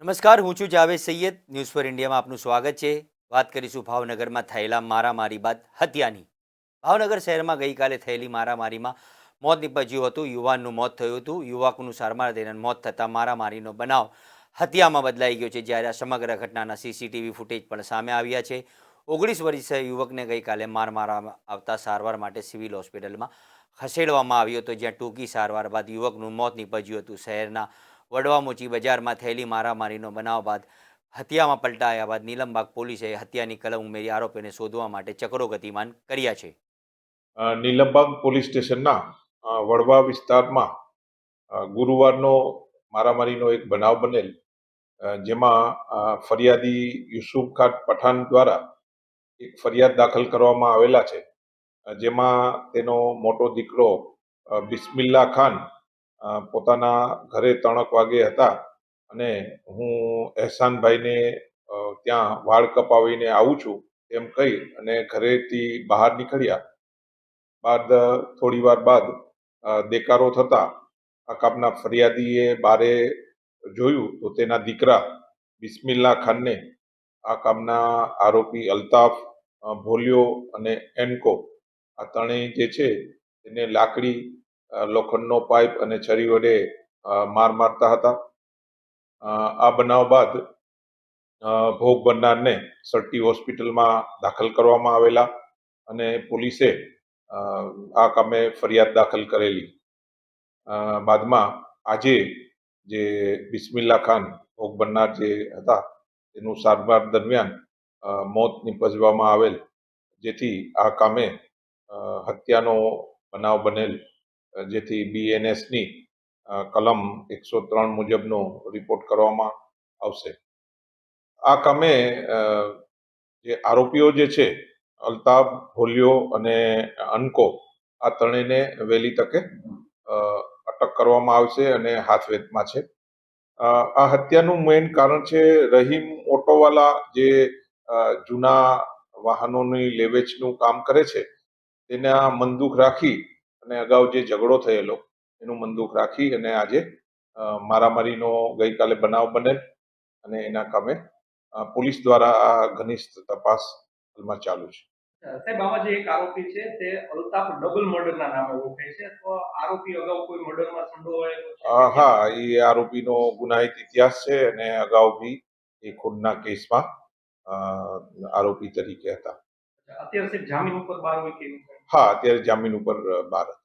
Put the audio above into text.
નમસ્કાર, હું છું જાવેદ સૈયદ. ન્યૂઝ ફોર ઇન્ડિયામાં આપનું સ્વાગત છે. વાત કરીશું ભાવનગરમાં થયેલા મારામારી બાદ હત્યાની. ભાવનગર શહેરમાં ગઈકાલે થયેલી મારામારીમાં મોત નીપજ્યું હતું. યુવાનનું મોત થયું હતું. યુવકનું સારવાર દરમિયાન મોત થતાં મારામારીનો બનાવ હત્યામાં બદલાઈ ગયો છે. જ્યારે આ સમગ્ર ઘટનાના સીસીટીવી ફૂટેજ પણ સામે આવ્યા છે. 19 વર્ષીય યુવકને ગઈકાલે માર મારવામાં આવતા સારવાર માટે સિવિલ હોસ્પિટલમાં ખસેડવામાં આવ્યો હતો, જ્યાં ટૂંકી સારવાર બાદ યુવકનું મોત નીપજ્યું હતું. શહેરના વડવામોચી બજારમાં થયેલી મારામારીનો બનાવ બાદ હત્યામાં પલટાયા બાદ નીલમબાગ પોલીસે હત્યાની કલમ ઉમેરી આરોપીને શોધવા માટે ચક્રો ગતિમાન કર્યા છે. નીલમબાગ પોલીસ સ્ટેશનના વડવા વિસ્તારમાં ગુરુવારનો મારામારીનો એક બનાવ બનેલ, જેમાં ફરિયાદી યુસુફ ખાન પઠાણ દ્વારા એક ફરિયાદ દાખલ કરવામાં આવેલા છે, જેમાં તેનો મોટો દીકરો બિસ્મિલ્લા ખાન પોતાના ઘરે 3 વાગે હતા અને હું એહસાનભાઈને ત્યાં વાળ કપાવીને આવું છું એમ કહી અને ઘરેથી બહાર નીકળ્યા બાદ થોડી વાર બાદ દેકારો થતા આ કામના ફરિયાદીએ બારે જોયું તો તેના દીકરા બિસ્મિલ્લા ખાનને આ કામના આરોપી અલ્તાફ, ભોલિયો અને એન્કો આ ત્રણેય જે છે તેને લાકડી, લોખંડનો પાઇપ અને છરી વડે માર મારતા હતા. આ બનાવ બાદ ભોગ બનનારને સરટી હોસ્પિટલમાં દાખલ કરવામાં આવેલા અને પોલીસે આ કામે ફરિયાદ દાખલ કરેલી. બાદમાં આજે જે બિસ્મિલ્લા ખાન ભોગ બનનાર જે હતા તેનું સારવાર દરમિયાન મોત નીપજવામાં આવેલ, જેથી આ કામે હત્યાનો બનાવ બનેલ, જેથી BNSની કલમ 103 મુજબનો રિપોર્ટ કરવામાં આવશે. આ કામે જે આરોપીઓ જે છે અલ્તાફ, ભોલિયો અને અનકો આ ત્રણેયને વહેલી તકે અટક કરવામાં આવશે અને હાથવેતમાં છે. આ હત્યાનું મેઇન કારણ છે રહીમ ઓટોવાલા, જે જૂના વાહનોની લેવેચનું કામ કરે છે, તેના મનદુખ રાખી અને અગાઉ જે ઝઘડો થયેલો એનું મનદુખ રાખી અને આજે મારામારીનો ગઈકાલે બનાવ બનેલ અને એના કામે પોલીસ દ્વારા આ ઘનિષ્ઠ તપાસ હાલમાં ચાલુ છે. સાહેબ, આમાં જે એક આરોપી છે તે અલ્તાફ ડબલ મર્ડરના નામે ઓળખાય છે, તો આરોપી અગાઉ કોઈ મર્ડરમાં સંડોવાયેલો છે? હા, એ આરોપીનો ગુનાહિત ઇતિહાસ છે અને અગાઉ બી એ ખૂનના કેસમાં આરોપી તરીકે હતા. અત્યારે સાહેબ જામીન ઉપર બહાર હોય કેવું? હા, અત્યારે જામીન ઉપર બહાર હતા.